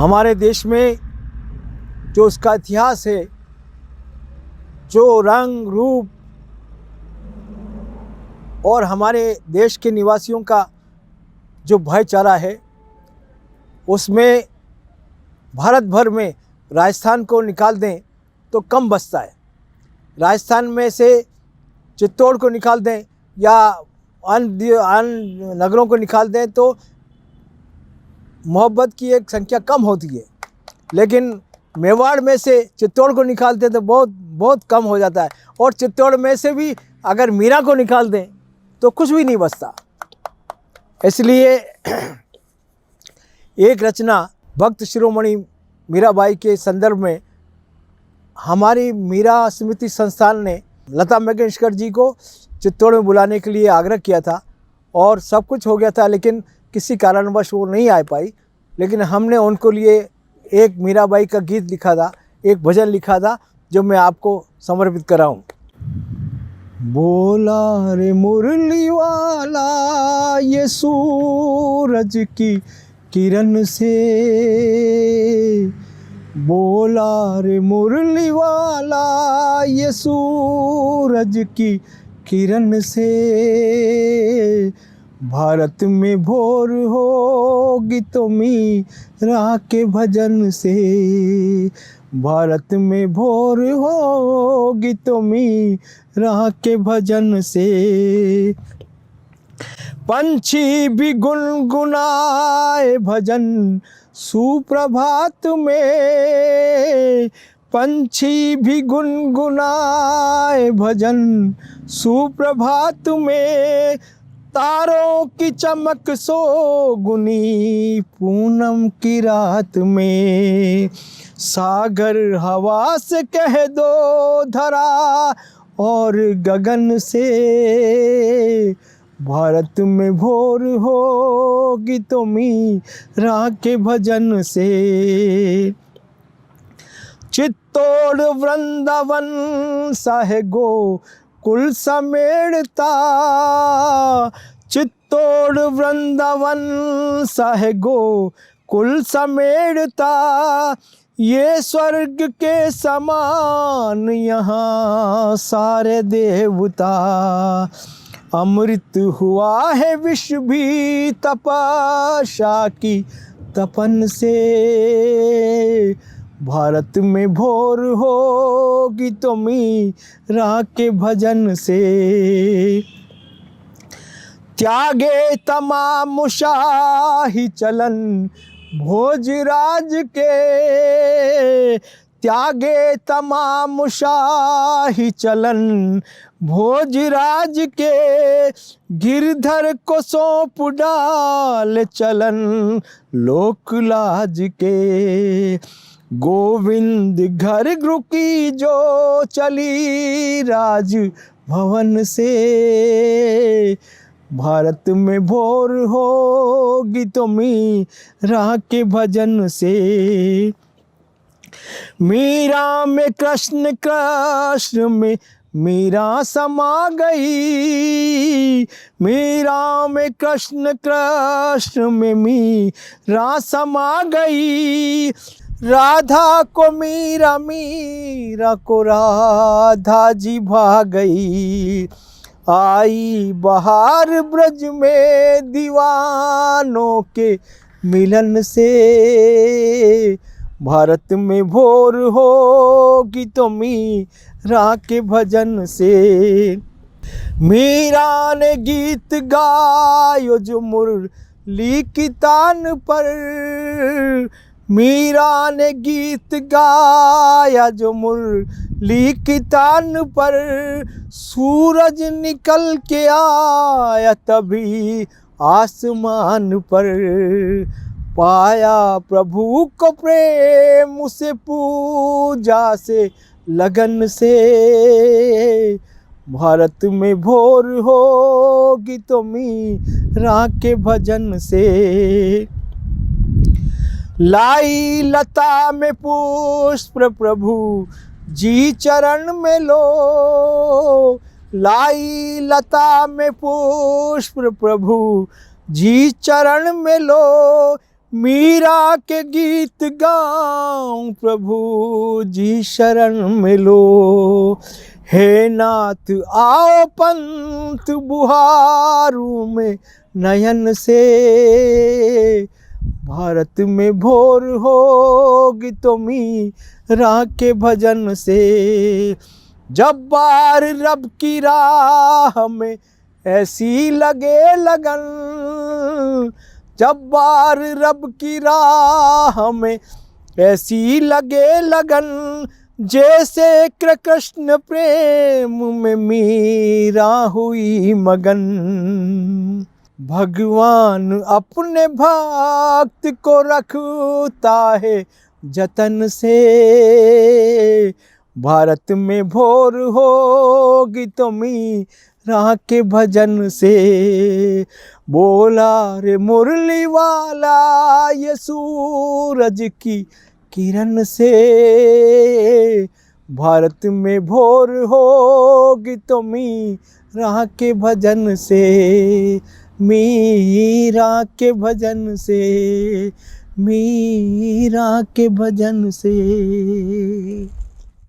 हमारे देश में जो उसका इतिहास है, जो रंग रूप और हमारे देश के निवासियों का जो भाईचारा है, उसमें भारत भर में राजस्थान को निकाल दें तो कम बचता है। राजस्थान में से चित्तौड़ को निकाल दें या अन्य नगरों को निकाल दें तो मोहब्बत की एक संख्या कम होती है, लेकिन मेवाड़ में से चित्तौड़ को निकाल दें तो बहुत कम हो जाता है। और चित्तौड़ में से भी अगर मीरा को निकाल दें तो कुछ भी नहीं बचता। इसलिए एक रचना भक्त शिरोमणि मीराबाई के संदर्भ में हमारी मीरा स्मृति संस्थान ने लता मंगेशकर जी को चित्तौड़ में बुलाने के लिए आग्रह किया था और सब कुछ हो गया था, लेकिन किसी कारणवश वो नहीं आ पाई। लेकिन हमने उनको लिए एक मीराबाई का गीत लिखा था, एक भजन लिखा था, जो मैं आपको समर्पित कर रहा हूँ। बोला रे मुरली वाला ये सूरज की किरण से, बोला रे मुरली वाला ये सूरज की किरण से, भारत में भोर होगी तो मीरा के भजन से, भारत में भोर होगी तो मीरा के भजन से। पंछी भी गुनगुनाए भजन सुप्रभात में, पंछी भी गुनगुनाए भजन सुप्रभात में, तारों की चमक सोगुनी पूनम की रात में, सागर हवा से कह दो धरा और गगन से, भारत में भोर होगी तो मीरा के भजन से। चित्तौड़ वृंदावन साहे गोकुल समेटता, चित्तौड़ वृंदावन साहे गोकुल समेटता, ये स्वर्ग के समान यहाँ सारे देवता, अमृत हुआ है विश्व भी तपस्या की तपन से, भारत में भोर होगी तो मीरा के भजन से। त्यागे तमाम शाही चलन भोजराज के, त्यागे तमाम शाही चलन भोजराज के, गिरधर को सौंप डाल चलन लोक लाज के, गोविंद घर रुकी जो चली राज भवन से, भारत में भोर होगी तो मीरा के भजन से। मीरा में कृष्ण, कृष्ण में मीरा समा गई, मीरा में कृष्ण, कृष्ण में मीरा समा गई, राधा को मीरा, मीरा को राधा जी भा गई, आई बहार ब्रज में दीवानों के मिलन से, भारत में भोर होगी तो मीरा के भजन से। मीरा ने गीत गायो जो मुरली की तान पर, मीरा ने गीत गाया जो मुरली की तान पर, सूरज निकल के आया तभी आसमान पर, पाया प्रभु को प्रेम से पूजा से लगन से, भारत में भोर होगी तो मीरा के भजन से। लाई लता में पुष्प प्रभु जी चरण में लो, लाई लता में पुष्प प्रभु जी चरण में लो, मीरा के गीत गाऊं, प्रभु जी शरण मिलो। हे नाथ आओ पंथ बुहारू में नयन से, भारत में भोर होगी तो मीरा के भजन से। जब बार रब की राह में ऐसी लगे लगन, जब बार रब की राह में ऐसी लगे लगन, जैसे कृष्ण प्रेम में मीरा हुई मगन। भगवान अपने भक्त को रखता है जतन से, भारत में भोर होगी तो मीरा के भजन से। बोला रे मुरली वाला ये सूरज की किरण से, भारत में भोर होगी तो मीरा के भजन से, मीरा के भजन से, मीरा के भजन से।